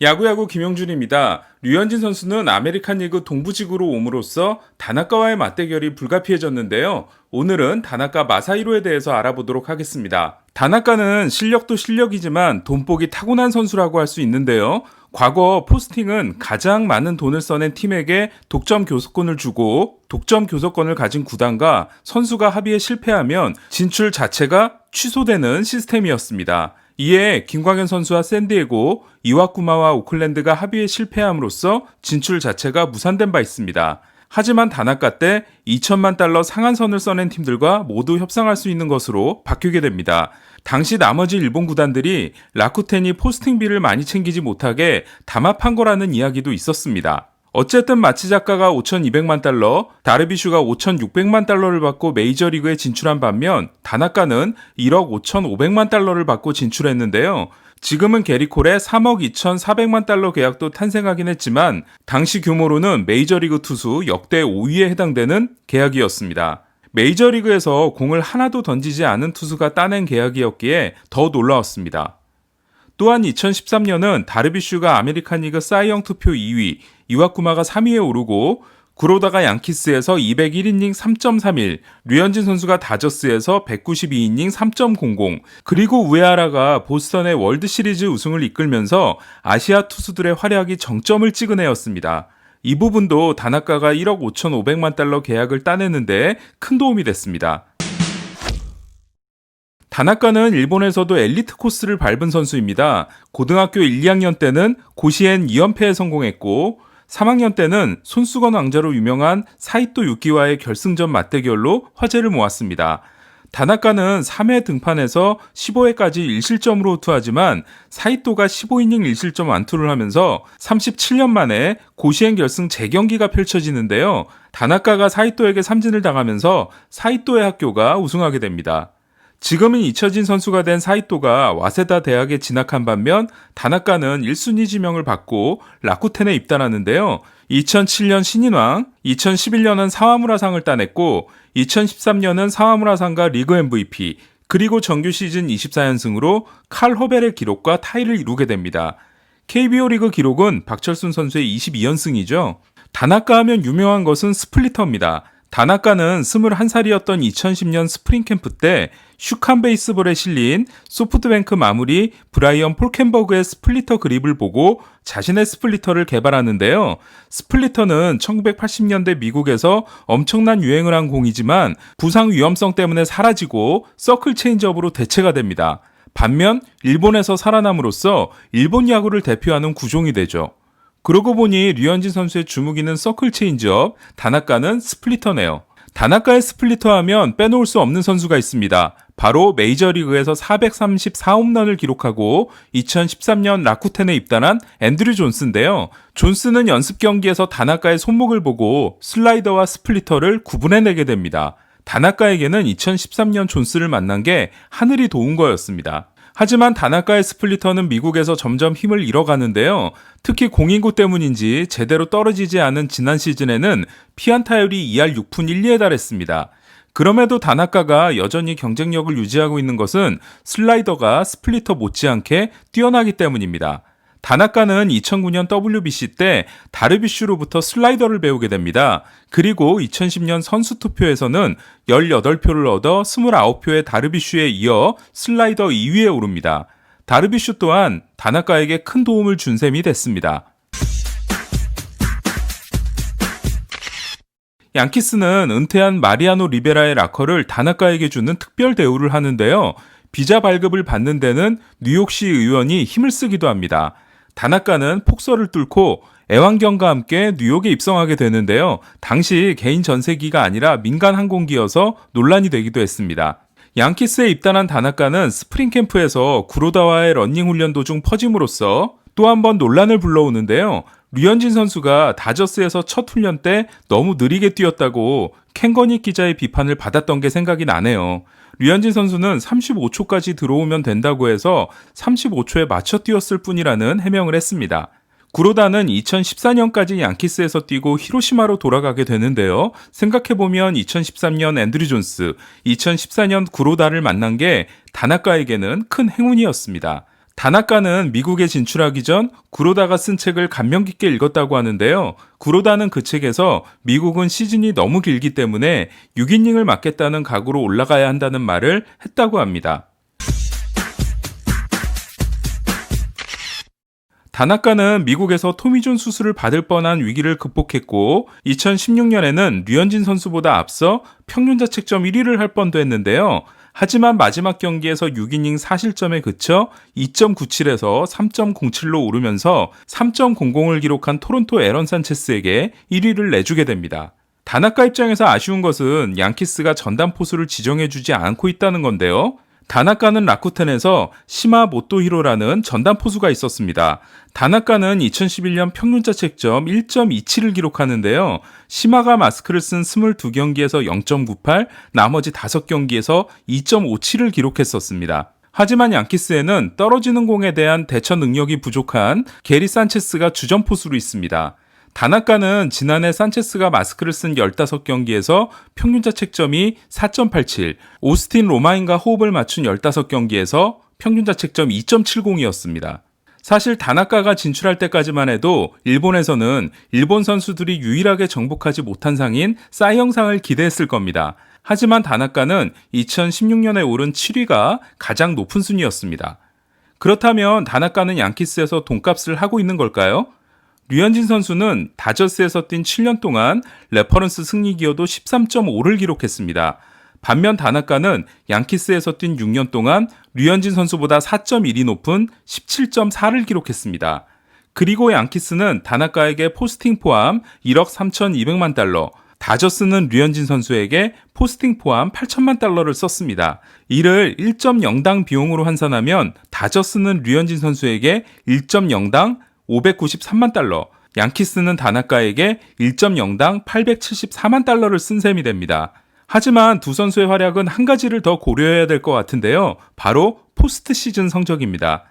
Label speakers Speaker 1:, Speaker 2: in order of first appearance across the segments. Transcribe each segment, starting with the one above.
Speaker 1: 야구야구 김용준입니다. 류현진 선수는 아메리칸 리그 동부지구로 옴으로써 다나카와의 맞대결이 불가피해졌는데요. 오늘은 다나카 마사히로에 대해서 알아보도록 하겠습니다. 다나카는 실력도 실력이지만 돈복이 타고난 선수라고 할 수 있는데요. 과거 포스팅은 가장 많은 돈을 써낸 팀에게 독점 교섭권을 주고 독점 교섭권을 가진 구단과 선수가 합의에 실패하면 진출 자체가 취소되는 시스템이었습니다. 이에 김광현 선수와 샌디에고, 이와쿠마와 오클랜드가 합의에 실패함으로써 진출 자체가 무산된 바 있습니다. 하지만 다나카 때 2천만 달러 상한선을 써낸 팀들과 모두 협상할 수 있는 것으로 바뀌게 됩니다. 당시 나머지 일본 구단들이 라쿠텐이 포스팅비를 많이 챙기지 못하게 담합한 거라는 이야기도 있었습니다. 어쨌든 마치 작가가 5,200만 달러, 다르비슈가 5,600만 달러를 받고 메이저리그에 진출한 반면 다나카는 1억 5,500만 달러를 받고 진출했는데요. 지금은 게리콜의 3억 2,400만 달러 계약도 탄생하긴 했지만 당시 규모로는 메이저리그 투수 역대 5위에 해당되는 계약이었습니다. 메이저리그에서 공을 하나도 던지지 않은 투수가 따낸 계약이었기에 더 놀라웠습니다. 또한 2013년은 다르비슈가 아메리칸 리그 사이영 투표 2위, 이와쿠마가 3위에 오르고 구로다가 양키스에서 201이닝 3.31, 류현진 선수가 다저스에서 192이닝 3.00, 그리고 우에하라가 보스턴의 월드시리즈 우승을 이끌면서 아시아 투수들의 활약이 정점을 찍은 해였습니다. 이 부분도 다나카가 1억 5,500만 달러 계약을 따내는데 큰 도움이 됐습니다. 다나카는 일본에서도 엘리트 코스를 밟은 선수입니다. 고등학교 1, 2학년 때는 고시엔 2연패에 성공했고 3학년 때는 손수건 왕자로 유명한 사이토 유키와의 결승전 맞대결로 화제를 모았습니다. 다나카는 3회 등판에서 15회까지 1실점으로 호투하지만 사이토가 15이닝 1실점 완투를 하면서 37년 만에 고시엔 결승 재경기가 펼쳐지는데요. 다나카가 사이토에게 삼진을 당하면서 사이토의 학교가 우승하게 됩니다. 지금은 잊혀진 선수가 된 사이토가 와세다 대학에 진학한 반면 다나카는 1순위 지명을 받고 라쿠텐에 입단하는데요. 2007년 신인왕, 2011년은 사와무라상을 따냈고 2013년은 사와무라상과 리그 MVP, 그리고 정규 시즌 24연승으로 칼 허벨의 기록과 타이를 이루게 됩니다. KBO 리그 기록은 박철순 선수의 22연승이죠. 다나카 하면 유명한 것은 스플리터입니다. 다나카는 21살이었던 2010년 스프링 캠프 때 슈칸 베이스볼에 실린 소프트뱅크 마무리 브라이언 폴켄버그의 스플리터 그립을 보고 자신의 스플리터를 개발하는데요. 스플리터는 1980년대 미국에서 엄청난 유행을 한 공이지만 부상 위험성 때문에 사라지고 서클 체인지업으로 대체가 됩니다. 반면 일본에서 살아남으로써 일본 야구를 대표하는 구종이 되죠. 그러고 보니 류현진 선수의 주무기는 서클 체인지업, 다나카는 스플리터네요. 다나카의 스플리터 하면 빼놓을 수 없는 선수가 있습니다. 바로 메이저리그에서 434홈런을 기록하고 2013년 라쿠텐에 입단한 앤드류 존스인데요. 존스는 연습 경기에서 다나카의 손목을 보고 슬라이더와 스플리터를 구분해내게 됩니다. 다나카에게는 2013년 존스를 만난 게 하늘이 도운 거였습니다. 하지만 다나카의 스플리터는 미국에서 점점 힘을 잃어가는데요. 특히 공인구 때문인지 제대로 떨어지지 않은 지난 시즌에는 피안타율이 2할 6푼 1리에 달했습니다. 그럼에도 다나카가 여전히 경쟁력을 유지하고 있는 것은 슬라이더가 스플리터 못지않게 뛰어나기 때문입니다. 다나카는 2009년 WBC 때 다르비슈로부터 슬라이더를 배우게 됩니다. 그리고 2010년 선수투표에서는 18표를 얻어 29표의 다르비슈에 이어 슬라이더 2위에 오릅니다. 다르비슈 또한 다나카에게 큰 도움을 준 셈이 됐습니다. 양키스는 은퇴한 마리아노 리베라의 라커를 다나카에게 주는 특별 대우를 하는데요. 비자 발급을 받는 데는 뉴욕시 의원이 힘을 쓰기도 합니다. 다나카는 폭설을 뚫고 애완견과 함께 뉴욕에 입성하게 되는데요. 당시 개인 전세기가 아니라 민간 항공기여서 논란이 되기도 했습니다. 양키스에 입단한 다나카는 스프링 캠프에서 구로다와의 러닝 훈련 도중 퍼짐으로써 또 한 번 논란을 불러오는데요. 류현진 선수가 다저스에서 첫 훈련 때 너무 느리게 뛰었다고 켄거닉 기자의 비판을 받았던 게 생각이 나네요. 류현진 선수는 35초까지 들어오면 된다고 해서 35초에 맞춰 뛰었을 뿐이라는 해명을 했습니다. 구로다는 2014년까지 양키스에서 뛰고 히로시마로 돌아가게 되는데요. 생각해보면 2013년 앤드류 존스, 2014년 구로다를 만난 게 다나카에게는 큰 행운이었습니다. 다나카는 미국에 진출하기 전 구로다가 쓴 책을 감명 깊게 읽었다고 하는데요. 구로다는 그 책에서 미국은 시즌이 너무 길기 때문에 6이닝을 맞겠다는 각오로 올라가야 한다는 말을 했다고 합니다. 다나카는 미국에서 토미존 수술을 받을 뻔한 위기를 극복했고 2016년에는 류현진 선수보다 앞서 평균자책점 1위를 할 뻔도 했는데요. 하지만 마지막 경기에서 6이닝 4실점에 그쳐 2.97에서 3.07로 오르면서 3.00을 기록한 토론토 에런 산체스에게 1위를 내주게 됩니다. 다나카 입장에서 아쉬운 것은 양키스가 전담 포수를 지정해주지 않고 있다는 건데요. 다나카는 라쿠텐에서 시마 모토히로라는 전담 포수가 있었습니다. 다나카는 2011년 평균자책점 1.27을 기록하는데요. 시마가 마스크를 쓴 22경기에서 0.98, 나머지 5경기에서 2.57을 기록했었습니다. 하지만 양키스에는 떨어지는 공에 대한 대처 능력이 부족한 게리 산체스가 주전 포수로 있습니다. 다나카는 지난해 산체스가 마스크를 쓴 15경기에서 평균자책점이 4.87, 오스틴 로마인과 호흡을 맞춘 15경기에서 평균자책점 2.70이었습니다. 사실 다나카가 진출할 때까지만 해도 일본에서는 일본 선수들이 유일하게 정복하지 못한 상인 사이영상을 기대했을 겁니다. 하지만 다나카는 2016년에 오른 7위가 가장 높은 순위였습니다. 그렇다면 다나카는 양키스에서 돈값을 하고 있는 걸까요? 류현진 선수는 다저스에서 뛴 7년 동안 레퍼런스 승리 기여도 13.5를 기록했습니다. 반면 다나카는 양키스에서 뛴 6년 동안 류현진 선수보다 4.1이 높은 17.4를 기록했습니다. 그리고 양키스는 다나카에게 포스팅 포함 1억 3,200만 달러, 다저스는 류현진 선수에게 포스팅 포함 8천만 달러를 썼습니다. 이를 1.0당 비용으로 환산하면 다저스는 류현진 선수에게 1.0당 593만 달러, 양키스는 다나카에게 1.0당 874만 달러를 쓴 셈이 됩니다. 하지만 두 선수의 활약은 한 가지를 더 고려해야 될 것 같은데요. 바로 포스트 시즌 성적입니다.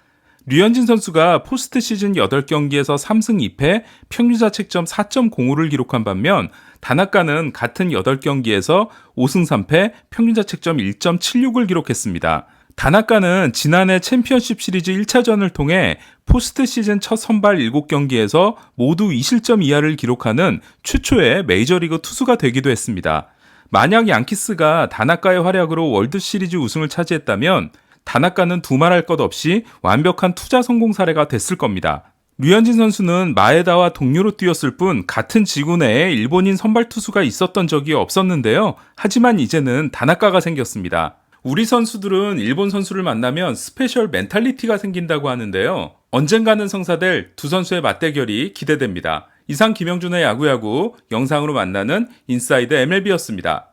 Speaker 1: 류현진 선수가 포스트 시즌 8경기에서 3승 2패, 평균자책점 4.05를 기록한 반면 다나카는 같은 8경기에서 5승 3패, 평균자책점 1.76을 기록했습니다. 다나카는 지난해 챔피언십 시리즈 1차전을 통해 포스트 시즌 첫 선발 7경기에서 모두 2실점 이하를 기록하는 최초의 메이저리그 투수가 되기도 했습니다. 만약 양키스가 다나카의 활약으로 월드 시리즈 우승을 차지했다면 다나카는 두말할 것 없이 완벽한 투자 성공 사례가 됐을 겁니다. 류현진 선수는 마에다와 동료로 뛰었을 뿐 같은 지구 내에 일본인 선발 투수가 있었던 적이 없었는데요. 하지만 이제는 다나카가 생겼습니다. 우리 선수들은 일본 선수를 만나면 스페셜 멘탈리티가 생긴다고 하는데요. 언젠가는 성사될 두 선수의 맞대결이 기대됩니다. 이상 김영준의 야구야구 영상으로 만나는 인사이드 MLB였습니다.